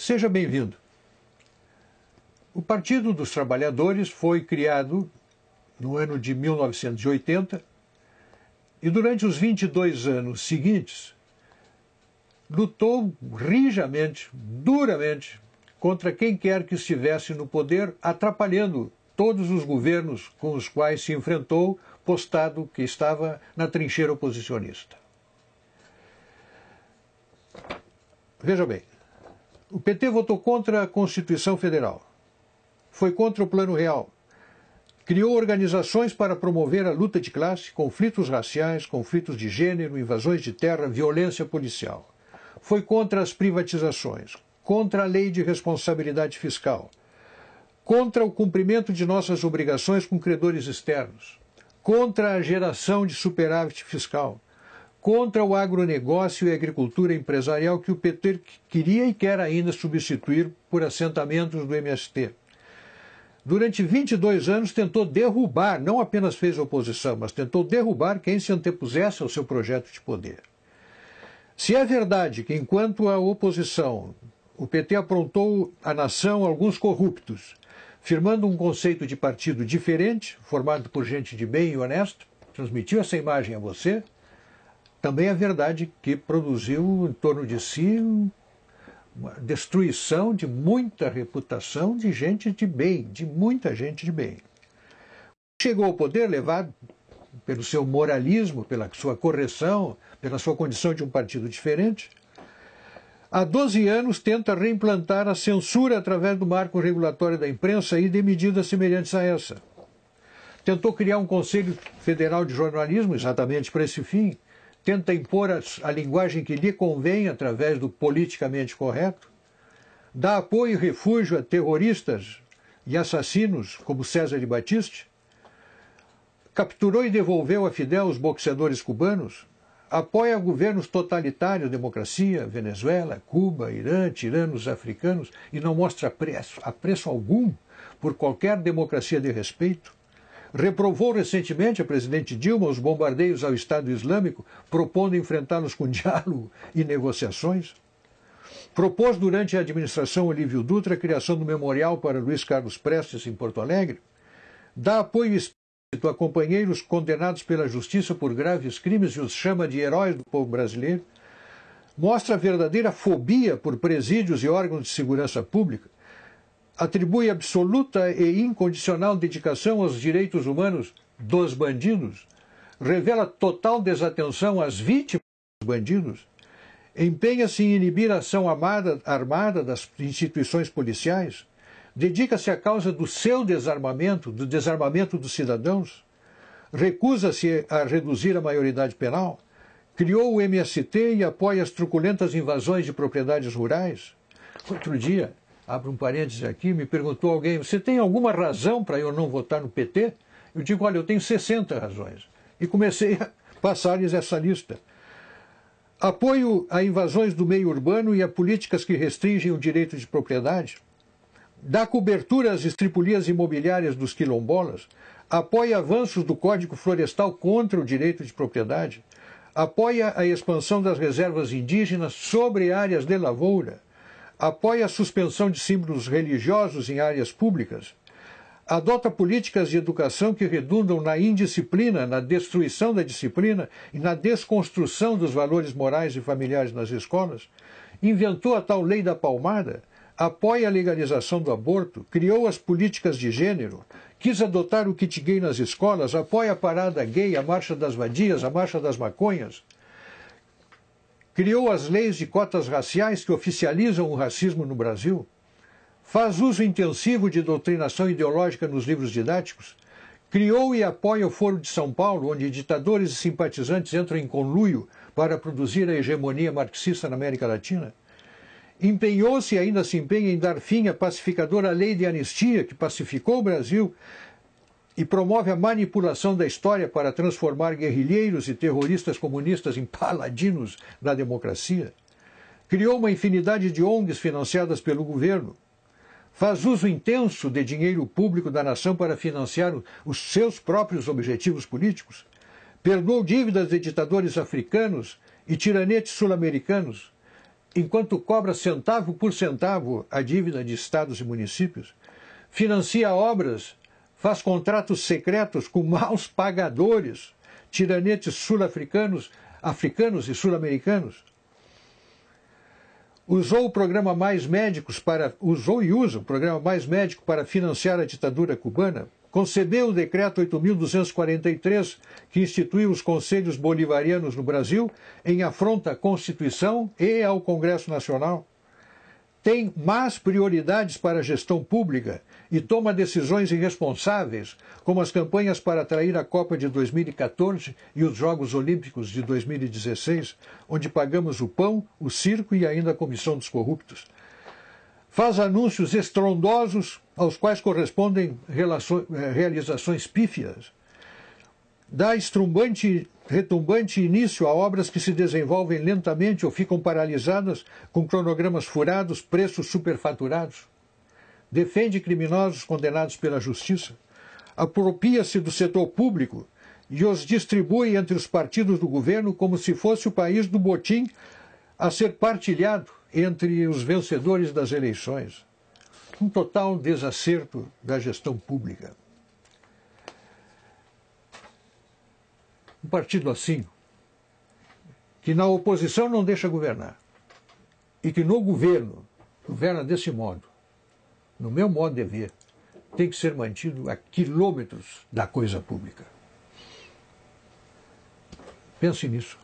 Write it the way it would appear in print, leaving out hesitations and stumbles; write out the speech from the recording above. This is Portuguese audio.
Seja bem-vindo. O Partido dos Trabalhadores foi criado no ano de 1980 e durante os 22 anos seguintes lutou rijamente, duramente, contra quem quer que estivesse no poder, atrapalhando todos os governos com os quais se enfrentou, postado que estava na trincheira oposicionista. Veja bem, o PT votou contra a Constituição Federal, foi contra o Plano Real, criou organizações para promover a luta de classe, conflitos raciais, conflitos de gênero, invasões de terra, violência policial. Foi contra as privatizações, contra a lei de responsabilidade fiscal, contra o cumprimento de nossas obrigações com credores externos, contra a geração de superávit fiscal, contra o agronegócio e a agricultura empresarial que o PT queria e quer ainda substituir por assentamentos do MST. Durante 22 anos tentou derrubar, não apenas fez oposição, mas tentou derrubar quem se antepusesse ao seu projeto de poder. Se é verdade que, enquanto a oposição, o PT aprontou à nação alguns corruptos, firmando um conceito de partido diferente, formado por gente de bem e honesta, transmitiu essa imagem a você, também é verdade que produziu em torno de si uma destruição de muita reputação de gente de bem, de muita gente de bem. Chegou ao poder levado pelo seu moralismo, pela sua correção, pela sua condição de um partido diferente. Há 12 anos tenta reimplantar a censura através do marco regulatório da imprensa e de medidas semelhantes a essa. Tentou criar um Conselho Federal de Jornalismo exatamente para esse fim. Tenta impor a linguagem que lhe convém através do politicamente correto, dá apoio e refúgio a terroristas e assassinos como César de Batiste, capturou e devolveu a Fidel os boxeadores cubanos, apoia governos totalitários, democracia, Venezuela, Cuba, Irã, tiranos africanos e não mostra apreço algum por qualquer democracia de respeito. Reprovou recentemente a presidente Dilma os bombardeios ao Estado Islâmico, propondo enfrentá-los com diálogo e negociações. Propôs durante a administração Olívio Dutra a criação do memorial para Luiz Carlos Prestes em Porto Alegre. Dá apoio explícito a companheiros condenados pela justiça por graves crimes e os chama de heróis do povo brasileiro. Mostra verdadeira fobia por presídios e órgãos de segurança pública. Atribui absoluta e incondicional dedicação aos direitos humanos dos bandidos, revela total desatenção às vítimas dos bandidos, empenha-se em inibir a ação armada das instituições policiais, dedica-se à causa do seu desarmamento, do desarmamento dos cidadãos, recusa-se a reduzir a maioridade penal, criou o MST e apoia as truculentas invasões de propriedades rurais. Outro dia, abro um parênteses aqui, me perguntou alguém, você tem alguma razão para eu não votar no PT? Eu digo, olha, eu tenho 60 razões. E comecei a passar-lhes essa lista. Apoio a invasões do meio urbano e a políticas que restringem o direito de propriedade. Dá cobertura às estripulias imobiliárias dos quilombolas. Apoia avanços do Código Florestal contra o direito de propriedade. Apoia a expansão das reservas indígenas sobre áreas de lavoura. Apoia a suspensão de símbolos religiosos em áreas públicas, adota políticas de educação que redundam na indisciplina, na destruição da disciplina e na desconstrução dos valores morais e familiares nas escolas, inventou a tal lei da palmada, apoia a legalização do aborto, criou as políticas de gênero, quis adotar o kit gay nas escolas, apoia a parada gay, a marcha das vadias, a marcha das maconhas, criou as leis de cotas raciais que oficializam o racismo no Brasil, faz uso intensivo de doutrinação ideológica nos livros didáticos, criou e apoia o Foro de São Paulo, onde ditadores e simpatizantes entram em conluio para produzir a hegemonia marxista na América Latina, empenhou-se e ainda se empenha em dar fim à pacificadora lei de anistia que pacificou o Brasil e promove a manipulação da história para transformar guerrilheiros e terroristas comunistas em paladinos da democracia. Criou uma infinidade de ONGs financiadas pelo governo. Faz uso intenso de dinheiro público da nação para financiar os seus próprios objetivos políticos. Perdoou dívidas de ditadores africanos e tiranetes sul-americanos. enquanto cobra centavo por centavo a dívida de estados e municípios, financia obras, faz contratos secretos com maus pagadores, tiranetes sul-africanos, africanos e sul-americanos. Usou o programa Mais Médicos usou e usa o programa Mais Médico para financiar a ditadura cubana. Concebeu o decreto 8.243, que instituiu os conselhos bolivarianos no Brasil, em afronta à Constituição e ao Congresso Nacional. Tem más prioridades para a gestão pública e toma decisões irresponsáveis, como as campanhas para atrair a Copa de 2014 e os Jogos Olímpicos de 2016, onde pagamos o pão, o circo e ainda a comissão dos corruptos. Faz anúncios estrondosos aos quais correspondem realizações pífias. Dá retumbante início a obras que se desenvolvem lentamente ou ficam paralisadas com cronogramas furados, preços superfaturados. Defende criminosos condenados pela justiça. Apropria-se do setor público e os distribui entre os partidos do governo como se fosse o país do botim a ser partilhado entre os vencedores das eleições. Um total desacerto da gestão pública. Um partido assim, que na oposição não deixa governar, e que no governo governa desse modo, no meu modo de ver, tem que ser mantido a quilômetros da coisa pública. Pense nisso.